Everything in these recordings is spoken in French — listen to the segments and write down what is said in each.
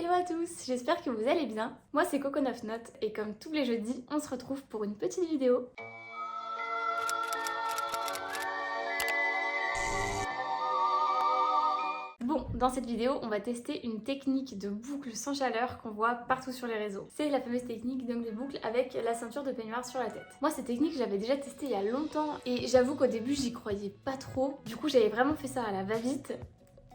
Hello à tous, j'espère que vous allez bien. Moi c'est Coconut Note et comme tous les jeudis, on se retrouve pour une petite vidéo. Bon, dans cette vidéo, on va tester une technique de boucle sans chaleur qu'on voit partout sur les réseaux. C'est la fameuse technique d'ongles boucles avec la ceinture de peignoir sur la tête. Moi, cette technique, j'avais déjà testée il y a longtemps et j'avoue qu'au début, j'y croyais pas trop. Du coup, j'avais vraiment fait ça à la va-vite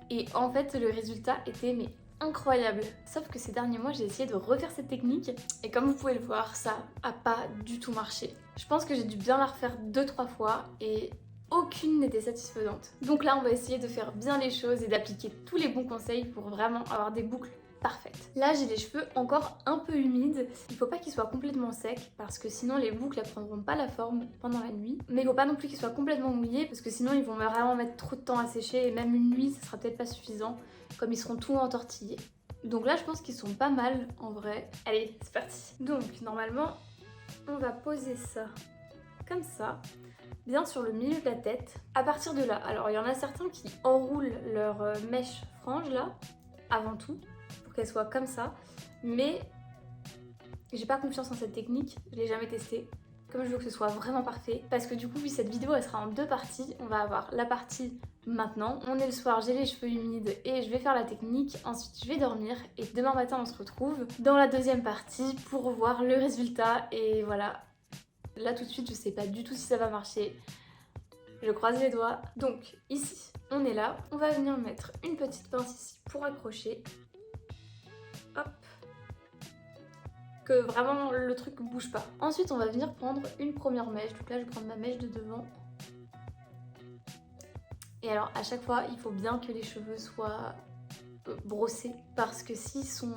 et en fait, le résultat était incroyable. Sauf que ces derniers mois, j'ai essayé de refaire cette technique et comme vous pouvez le voir, ça a pas du tout marché. Je pense que j'ai dû bien la refaire 2-3 fois et aucune n'était satisfaisante. Donc là, on va essayer de faire bien les choses et d'appliquer tous les bons conseils pour vraiment avoir des boucles parfaites. Là, j'ai les cheveux encore un peu humides. Il faut pas qu'ils soient complètement secs parce que sinon les boucles elles prendront pas la forme pendant la nuit. Mais il faut pas non plus qu'ils soient complètement mouillés parce que sinon ils vont vraiment mettre trop de temps à sécher et même une nuit, ça sera peut-être pas suffisant comme ils seront tout entortillés. Donc là, je pense qu'ils sont pas mal en vrai. Allez, c'est parti. Donc normalement, on va poser ça comme ça, bien sur le milieu de la tête. À partir de là, alors il y en a certains qui enroulent leur mèche frange là, avant tout, pour qu'elle soit comme ça, mais j'ai pas confiance en cette technique, je l'ai jamais testée, comme je veux que ce soit vraiment parfait, parce que du coup, oui, cette vidéo elle sera en deux parties. On va avoir la partie maintenant, on est le soir, j'ai les cheveux humides et je vais faire la technique, ensuite je vais dormir et demain matin on se retrouve dans la deuxième partie pour voir le résultat et voilà. Là tout de suite je sais pas du tout si ça va marcher, je croise les doigts. Donc ici on est là, on va venir mettre une petite pince ici pour accrocher, hop, que vraiment le truc bouge pas. Ensuite on va venir prendre une première mèche, donc là je vais prendre ma mèche de devant. Et alors à chaque fois il faut bien que les cheveux soient brossés parce que s'ils sont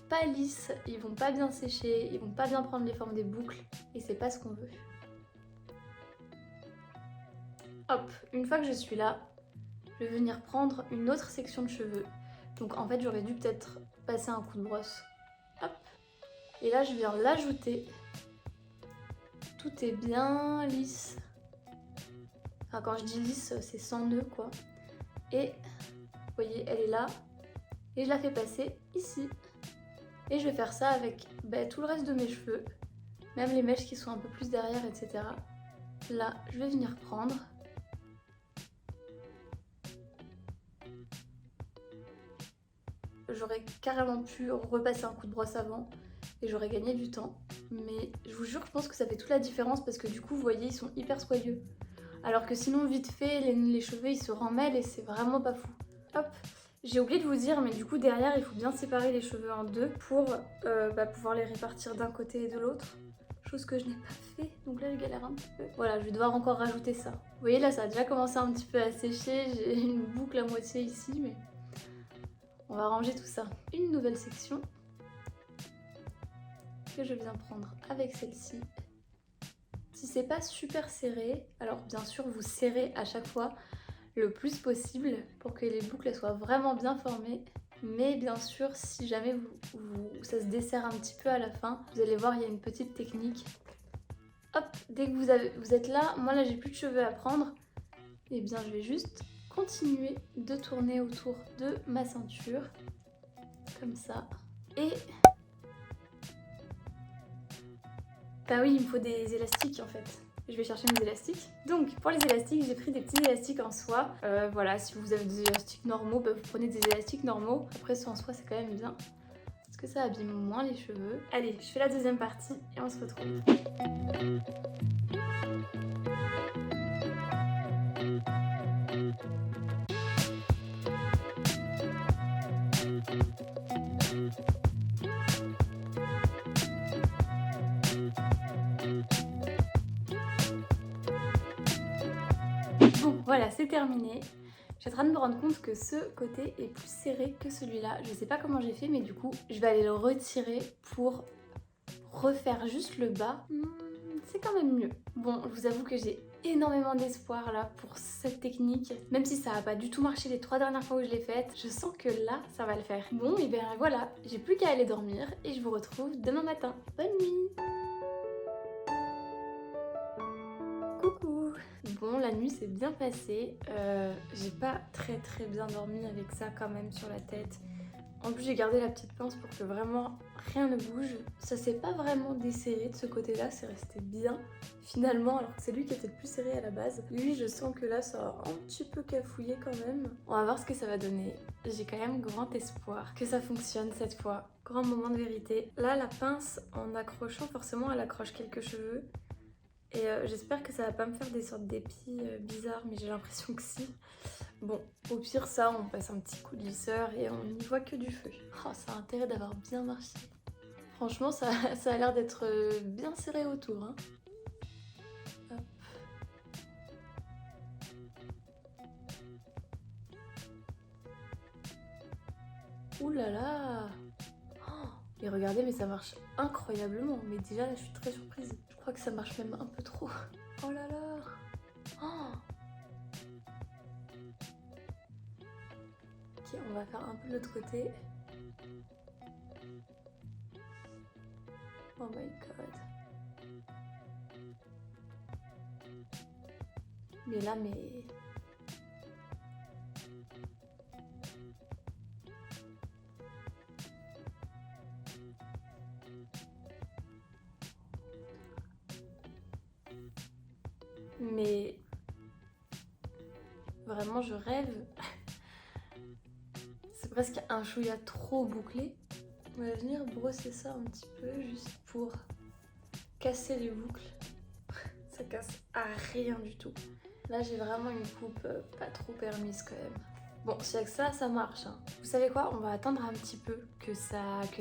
pas lisses, ils vont pas bien sécher, ils vont pas bien prendre les formes des boucles et c'est pas ce qu'on veut. Hop, une fois que je suis là, je vais venir prendre une autre section de cheveux. Donc en fait j'aurais dû peut-être passer un coup de brosse. Hop. Et là je viens l'ajouter. Tout est bien lisse. Enfin quand je dis lisse, c'est sans nœud quoi. Et vous voyez, elle est là. Et je la fais passer ici. Et je vais faire ça avec tout le reste de mes cheveux. Même les mèches qui sont un peu plus derrière, etc. Là, je vais venir prendre. J'aurais carrément pu repasser un coup de brosse avant et j'aurais gagné du temps. Mais je vous jure, je pense que ça fait toute la différence parce que du coup, vous voyez, ils sont hyper soyeux. Alors que sinon, vite fait, les cheveux, ils se remêlent et c'est vraiment pas fou. Hop. J'ai oublié de vous dire, mais du coup derrière il faut bien séparer les cheveux en deux pour pouvoir les répartir d'un côté et de l'autre. Chose que je n'ai pas fait, donc là je galère un petit peu. Voilà, je vais devoir encore rajouter ça. Vous voyez là ça a déjà commencé un petit peu à sécher, j'ai une boucle à moitié ici, mais on va ranger tout ça. Une nouvelle section que je viens prendre avec celle-ci. Si c'est pas super serré, alors bien sûr vous serrez à chaque fois le plus possible pour que les boucles soient vraiment bien formées. Mais bien sûr, si jamais ça se desserre un petit peu à la fin, vous allez voir, il y a une petite technique. Hop, dès que vous êtes là, moi là j'ai plus de cheveux à prendre, et bien je vais juste continuer de tourner autour de ma ceinture, comme ça. Et bah oui, il me faut des élastiques en fait. Je vais chercher mes élastiques. Donc pour les élastiques, j'ai pris des petits élastiques en soie. Voilà, si vous avez des élastiques normaux, vous prenez des élastiques normaux. Après ceux en soie, c'est quand même bien. Parce que ça abîme moins les cheveux. Allez, je fais la deuxième partie et on se retrouve. Bon, voilà, c'est terminé. Je suis en train de me rendre compte que ce côté est plus serré que celui-là. Je sais pas comment j'ai fait, mais du coup, je vais aller le retirer pour refaire juste le bas. C'est quand même mieux. Bon, je vous avoue que j'ai énormément d'espoir là pour cette technique. Même si ça n'a pas du tout marché les 3 dernières fois où je l'ai faite, je sens que là, ça va le faire. Bon, et bien voilà, j'ai plus qu'à aller dormir et je vous retrouve demain matin. Bonne nuit! Coucou! Bon, la nuit s'est bien passée. J'ai pas très bien dormi avec ça quand même sur la tête. En plus j'ai gardé la petite pince pour que vraiment rien ne bouge. Ça s'est pas vraiment desserré de ce côté-là, c'est resté bien finalement, alors que c'est lui qui était le plus serré à la base. Lui, je sens que là ça a un petit peu cafouillé quand même. On va voir ce que ça va donner. J'ai quand même grand espoir que ça fonctionne cette fois. Grand moment de vérité. Là la pince, en accrochant forcément elle accroche quelques cheveux. Et j'espère que ça va pas me faire des sortes d'épis bizarres, mais j'ai l'impression que si. Bon, au pire ça, on passe un petit coup de lisseur et on n'y voit que du feu. Oh, ça a intérêt d'avoir bien marché. Franchement, ça a l'air d'être bien serré autour. Hein. Hop. Ouh là là. Oh, et regardez, mais ça marche incroyablement. Mais déjà là, je suis très surprise. Je crois que ça marche même un peu trop. Oh là là. Oh. Ok, on va faire un peu de l'autre côté. Oh my god. Mais là, mais... Mais... Vraiment, je rêve. C'est presque un chouïa trop bouclé. On va venir brosser ça un petit peu, juste pour casser les boucles. Ça casse à rien du tout. Là, j'ai vraiment une coupe pas trop permise quand même. Bon, si avec ça, ça marche. Hein. Vous savez quoi? On va attendre un petit peu que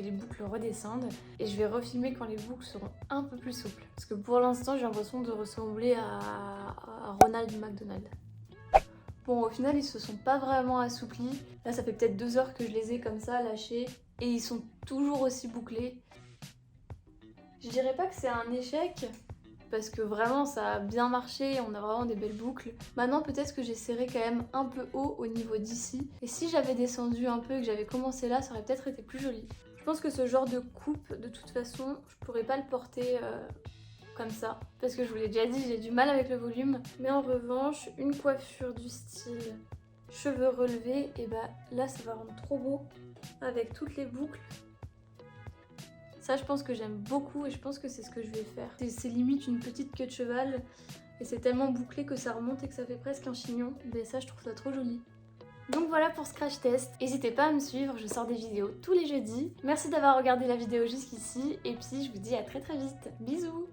les boucles redescendent. Et je vais refilmer quand les boucles seront un peu plus souples. Parce que pour l'instant, j'ai l'impression de ressembler à Ronald McDonald. Bon, au final, ils se sont pas vraiment assouplis. Là, ça fait peut-être 2 heures que je les ai comme ça, lâchés. Et ils sont toujours aussi bouclés. Je dirais pas que c'est un échec, parce que vraiment, ça a bien marché, on a vraiment des belles boucles. Maintenant, peut-être que j'ai serré quand même un peu haut au niveau d'ici. Et si j'avais descendu un peu et que j'avais commencé là, ça aurait peut-être été plus joli. Je pense que ce genre de coupe, de toute façon, je pourrais pas le porter... comme ça, parce que je vous l'ai déjà dit, j'ai du mal avec le volume. Mais en revanche, une coiffure du style cheveux relevés, et bah là ça va rendre trop beau avec toutes les boucles. Ça, je pense que j'aime beaucoup et je pense que c'est ce que je vais faire. C'est limite une petite queue de cheval et c'est tellement bouclé que ça remonte et que ça fait presque un chignon. Mais ça, je trouve ça trop joli. Donc voilà pour ce crash test. N'hésitez pas à me suivre, je sors des vidéos tous les jeudis. Merci d'avoir regardé la vidéo jusqu'ici et puis je vous dis à très très vite. Bisous!